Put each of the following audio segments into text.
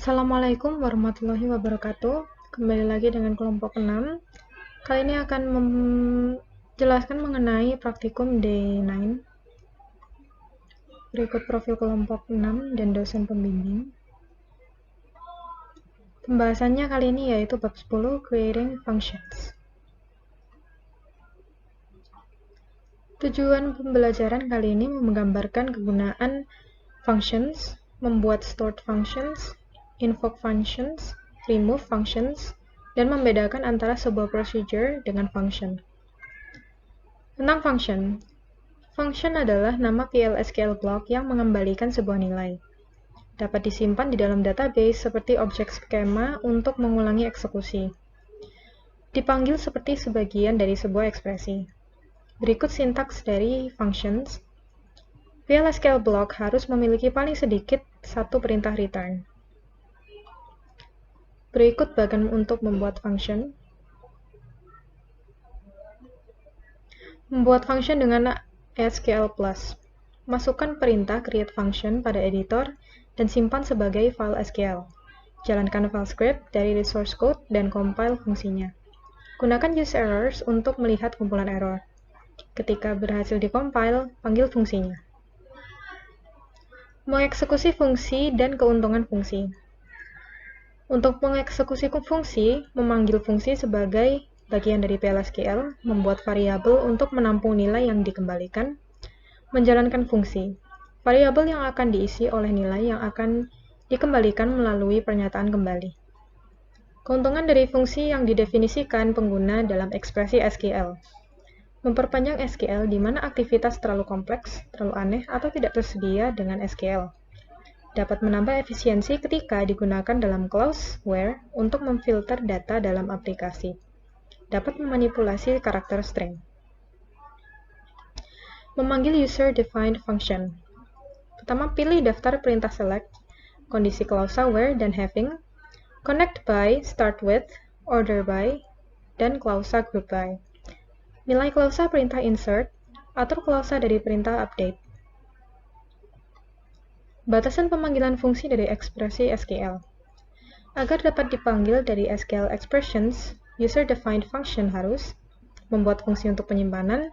Assalamualaikum warahmatullahi wabarakatuh. Kembali lagi dengan kelompok 6. Kali ini akan menjelaskan mengenai praktikum D9. Berikut profil kelompok 6 dan dosen pembimbing. Pembahasannya kali ini yaitu bab 10, Creating Functions. Tujuan pembelajaran kali ini menggambarkan kegunaan functions, membuat stored functions, invoke functions, remove functions, dan membedakan antara sebuah procedure dengan function. Tentang function. Function adalah nama PL/SQL block yang mengembalikan sebuah nilai. Dapat disimpan di dalam database seperti objek skema untuk mengulangi eksekusi. Dipanggil seperti sebagian dari sebuah ekspresi. Berikut sintaks dari functions. PL/SQL block harus memiliki paling sedikit satu perintah return. Berikut bagian untuk membuat function. Membuat function dengan SQL+. Masukkan perintah create function pada editor dan simpan sebagai file SQL. Jalankan file script dari resource code dan compile fungsinya. Gunakan useErrors untuk melihat kumpulan error. Ketika berhasil dikompile, panggil fungsinya. Mengeksekusi fungsi dan keuntungan fungsi. Untuk mengeksekusi fungsi, memanggil fungsi sebagai bagian dari PL/SQL, membuat variabel untuk menampung nilai yang dikembalikan, menjalankan fungsi. Variabel yang akan diisi oleh nilai yang akan dikembalikan melalui pernyataan kembali. Keuntungan dari fungsi yang didefinisikan pengguna dalam ekspresi SQL. Memperpanjang SQL di mana aktivitas terlalu kompleks, terlalu aneh, atau tidak tersedia dengan SQL. Dapat menambah efisiensi ketika digunakan dalam clause where untuk memfilter data dalam aplikasi. Dapat memanipulasi karakter string. Memanggil user-defined function. Pertama, pilih daftar perintah select, kondisi klausa where dan having, connect by, start with, order by, dan klausa group by. Nilai klausa perintah insert, atur klausa dari perintah update. Batasan pemanggilan fungsi dari ekspresi SQL. Agar dapat dipanggil dari SQL expressions, user-defined function harus membuat fungsi untuk penyimpanan,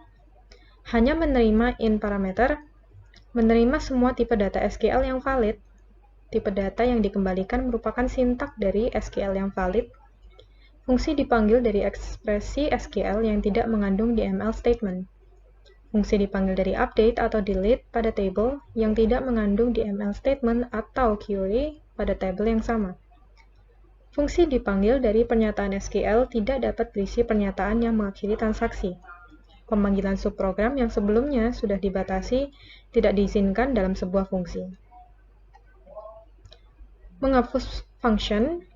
hanya menerima in parameter, menerima semua tipe data SQL yang valid, tipe data yang dikembalikan merupakan sintak dari SQL yang valid, fungsi dipanggil dari ekspresi SQL yang tidak mengandung DML statement, fungsi dipanggil dari update atau delete pada table yang tidak mengandung DML statement atau query pada table yang sama. Fungsi dipanggil dari pernyataan SQL tidak dapat berisi pernyataan yang mengakhiri transaksi. Pemanggilan subprogram yang sebelumnya sudah dibatasi tidak diizinkan dalam sebuah fungsi. Menghapus function.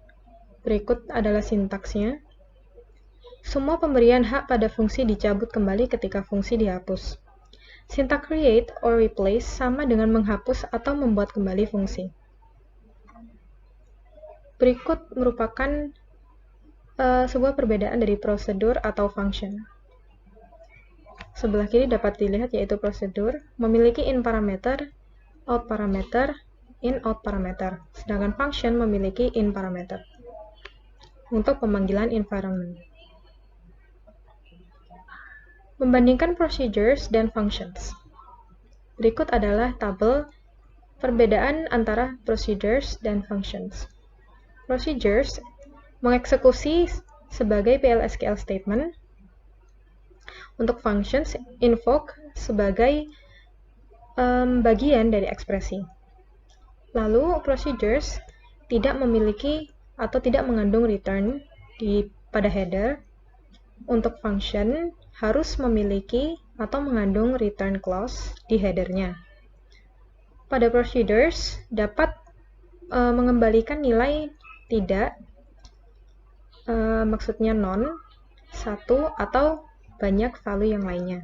Berikut adalah sintaksnya. Semua pemberian hak pada fungsi dicabut kembali ketika fungsi dihapus. Sintak create or replace sama dengan menghapus atau membuat kembali fungsi. Berikut merupakan sebuah perbedaan dari prosedur atau function. Sebelah kiri dapat dilihat yaitu prosedur, memiliki in parameter, out parameter, in out parameter, sedangkan function memiliki in parameter. Untuk pemanggilan environment. Membandingkan procedures dan functions. Berikut adalah tabel perbedaan antara procedures dan functions. Procedures mengeksekusi sebagai PL/SQL statement. Untuk functions, invoke sebagai bagian dari ekspresi. Lalu, procedures tidak memiliki atau tidak mengandung return pada header. Untuk function, harus memiliki atau mengandung return clause di headernya. Pada procedures, dapat mengembalikan nilai tidak, maksudnya non, satu, atau banyak value yang lainnya.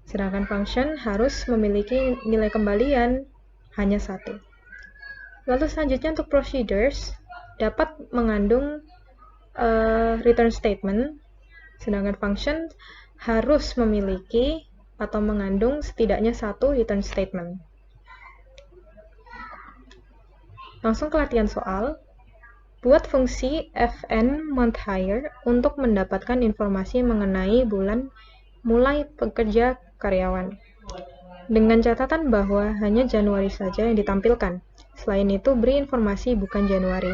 Sedangkan function harus memiliki nilai kembalian hanya satu. Lalu selanjutnya untuk procedures, dapat mengandung return statement, sedangkan function harus memiliki atau mengandung setidaknya satu return statement. Langsung ke latihan soal. Buat fungsi fn month hire untuk mendapatkan informasi mengenai bulan mulai pekerja karyawan. Dengan catatan bahwa hanya Januari saja yang ditampilkan. Selain itu, beri informasi bukan Januari.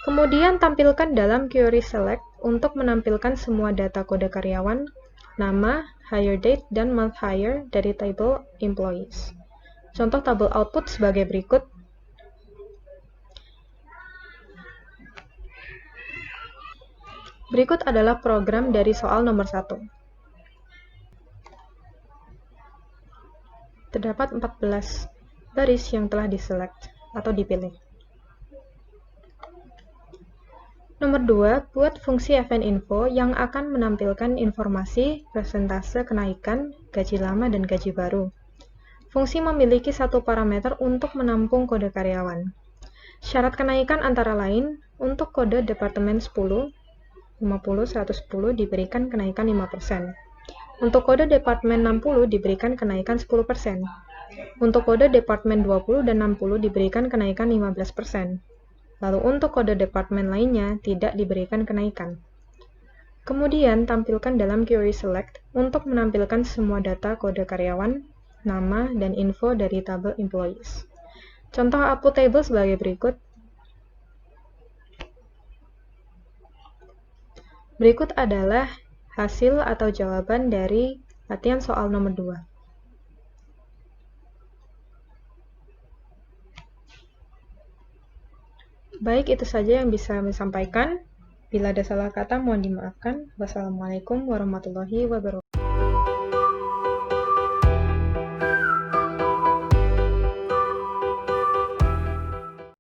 Kemudian tampilkan dalam query select untuk menampilkan semua data kode karyawan, nama, hire date, dan month hire dari table employees. Contoh tabel output sebagai berikut. Berikut adalah program dari soal nomor 1. Terdapat 14 baris yang telah diselect atau dipilih. Nomor 2, buat fungsi fn-info yang akan menampilkan informasi persentase kenaikan, gaji lama, dan gaji baru. Fungsi memiliki satu parameter untuk menampung kode karyawan. Syarat kenaikan antara lain, untuk kode Departemen 10, 50, 110 diberikan kenaikan 5%. Untuk kode Departemen 60 diberikan kenaikan 10%. Untuk kode Departemen 20 dan 60 diberikan kenaikan 15%. Lalu untuk kode departemen lainnya tidak diberikan kenaikan. Kemudian tampilkan dalam query select untuk menampilkan semua data kode karyawan, nama, dan info dari tabel employees. Contoh output table sebagai berikut. Berikut adalah hasil atau jawaban dari latihan soal nomor 2. Baik, itu saja yang bisa kami sampaikan. Bila ada salah kata, mohon dimaafkan. Wassalamualaikum warahmatullahi wabarakatuh.